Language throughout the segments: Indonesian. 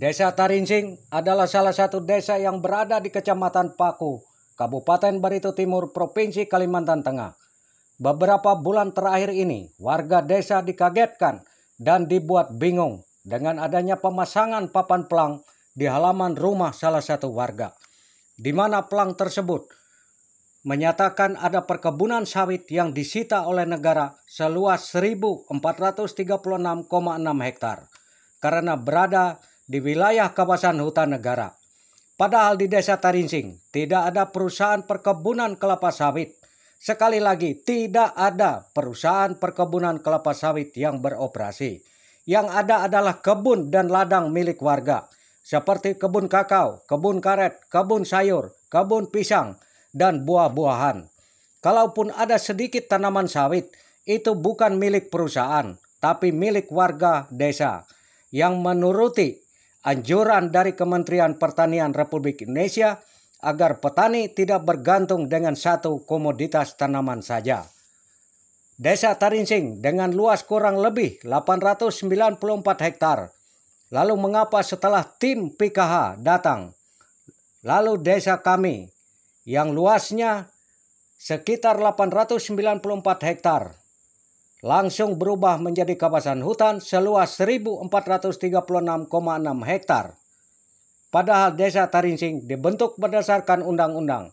Desa Tarinsing adalah salah satu desa yang berada di Kecamatan Paku, Kabupaten Barito Timur, Provinsi Kalimantan Tengah. Beberapa bulan terakhir ini, warga desa dikagetkan dan dibuat bingung dengan adanya pemasangan papan pelang di halaman rumah salah satu warga, di mana pelang tersebut menyatakan ada perkebunan sawit yang disita oleh negara seluas 1.436,6 hektar karena berada di wilayah kawasan hutan negara. Padahal di desa Tarinsing tidak ada perusahaan perkebunan kelapa sawit. Sekali lagi, tidak ada perusahaan perkebunan kelapa sawit yang beroperasi. Yang ada adalah kebun dan ladang milik warga, seperti kebun kakao, kebun karet, kebun sayur, kebun pisang, dan buah-buahan. Kalaupun ada sedikit tanaman sawit, itu bukan milik perusahaan, tapi milik warga desa yang menuruti anjuran dari Kementerian Pertanian Republik Indonesia agar petani tidak bergantung dengan satu komoditas tanaman saja. Desa Tarinsing dengan luas kurang lebih 894 hektar. Lalu mengapa setelah tim PKH datang, lalu desa kami yang luasnya sekitar 894 hektar langsung berubah menjadi kawasan hutan seluas 1.436,6 hektar. Padahal desa Tarinsing dibentuk berdasarkan undang-undang.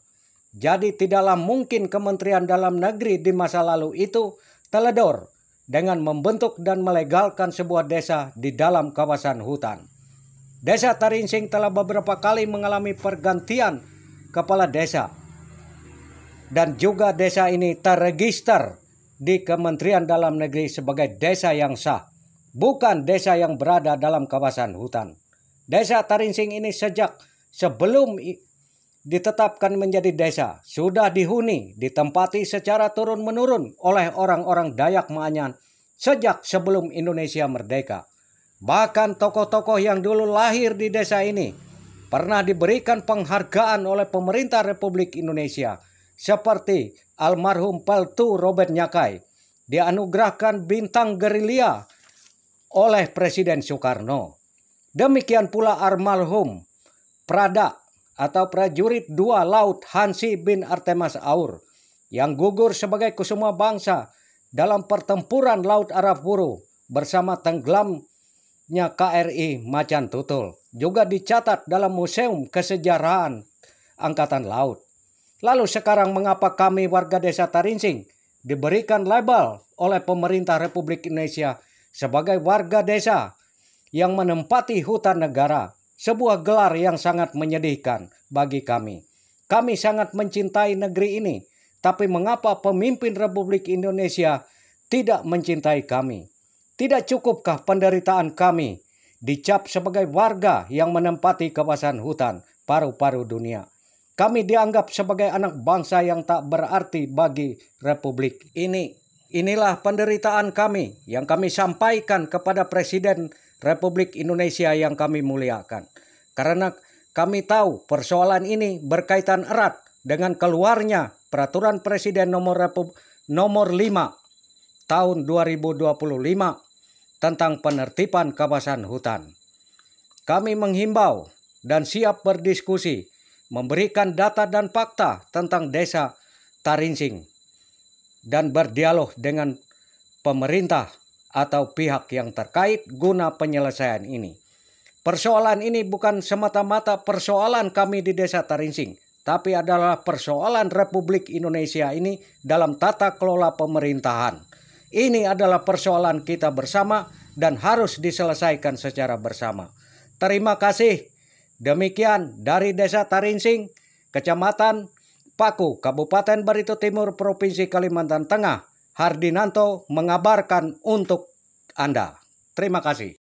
Jadi tidaklah mungkin Kementerian Dalam Negeri di masa lalu itu teledor dengan membentuk dan melegalkan sebuah desa di dalam kawasan hutan. Desa Tarinsing telah beberapa kali mengalami pergantian kepala desa. Dan juga desa ini terregister di Kementerian Dalam Negeri sebagai desa yang sah, bukan desa yang berada dalam kawasan hutan. Desa Tarinsing ini sejak sebelum ditetapkan menjadi desa sudah dihuni, ditempati secara turun-menurun oleh orang-orang Dayak Maanyan sejak sebelum Indonesia merdeka. Bahkan tokoh-tokoh yang dulu lahir di desa ini pernah diberikan penghargaan oleh pemerintah Republik Indonesia, seperti almarhum Peltu Robert Nyakai dianugerahkan bintang gerilya oleh Presiden Soekarno. Demikian pula almarhum Prada atau prajurit 2 laut Hansi bin Artemas Aur yang gugur sebagai kusuma bangsa dalam pertempuran Laut Arab Puru bersama tenggelamnya KRI Macan Tutul, juga dicatat dalam Museum Kesejarahan Angkatan Laut. Lalu sekarang mengapa kami warga desa Tarinsing diberikan label oleh pemerintah Republik Indonesia sebagai warga desa yang menempati hutan negara? Sebuah gelar yang sangat menyedihkan bagi kami. Kami sangat mencintai negeri ini, tapi mengapa pemimpin Republik Indonesia tidak mencintai kami? Tidak cukupkah penderitaan kami dicap sebagai warga yang menempati kawasan hutan paru-paru dunia? Kami dianggap sebagai anak bangsa yang tak berarti bagi Republik ini. Inilah penderitaan kami yang kami sampaikan kepada Presiden Republik Indonesia yang kami muliakan. Karena kami tahu persoalan ini berkaitan erat dengan keluarnya Peraturan Presiden nomor 5 tahun 2025 tentang penertiban kawasan hutan. Kami menghimbau dan siap berdiskusi, memberikan data dan fakta tentang desa Tarinsing dan berdialog dengan pemerintah atau pihak yang terkait guna penyelesaian ini. Persoalan ini bukan semata-mata persoalan kami di desa Tarinsing, tapi adalah persoalan Republik Indonesia ini dalam tata kelola pemerintahan. Ini adalah persoalan kita bersama dan harus diselesaikan secara bersama. Terima kasih. Demikian dari desa Tarinsing, Kecamatan Paku, Kabupaten Barito Timur, Provinsi Kalimantan Tengah. Hardinanto mengabarkan untuk Anda. Terima kasih.